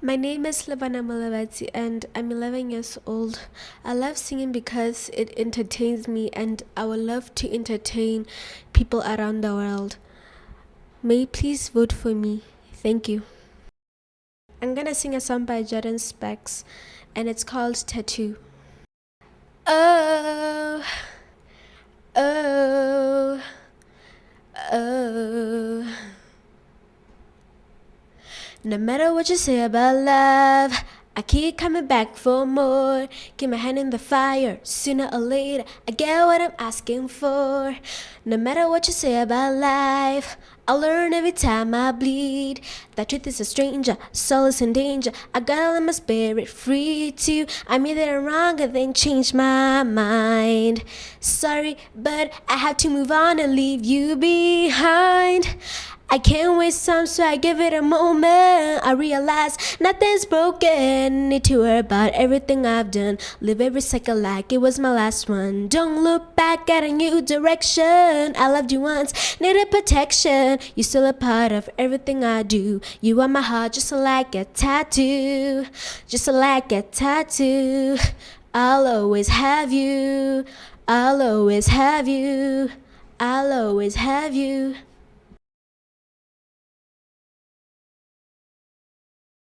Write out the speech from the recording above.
My name is Lebone Molebatsi and I'm 11 years old. I love singing because it entertains me and I would love to entertain people around the world. May you please vote for me. Thank you. I'm gonna sing a song by Jordan Specs and it's called Tattoo. Oh, oh, oh. No matter what you say about love, I keep coming back for more. Keep my hand in the fire, sooner or later I get what I'm asking for. No matter what you say about life, I learn every time I bleed. That truth is a stranger, soul is in danger. I gotta let my spirit free too. I made it wrong and then changed my mind. Sorry, but I have to move on and leave you behind. I can't waste time, so I give it a moment. I realize nothing's broken. Need to worry about everything I've done. Live every second like it was my last one. Don't look back at a new direction. I loved you once, needed protection. You're still a part of everything I do. You are my heart, just like a tattoo. Just like a tattoo. I'll always have you. I'll always have you. I'll always have you.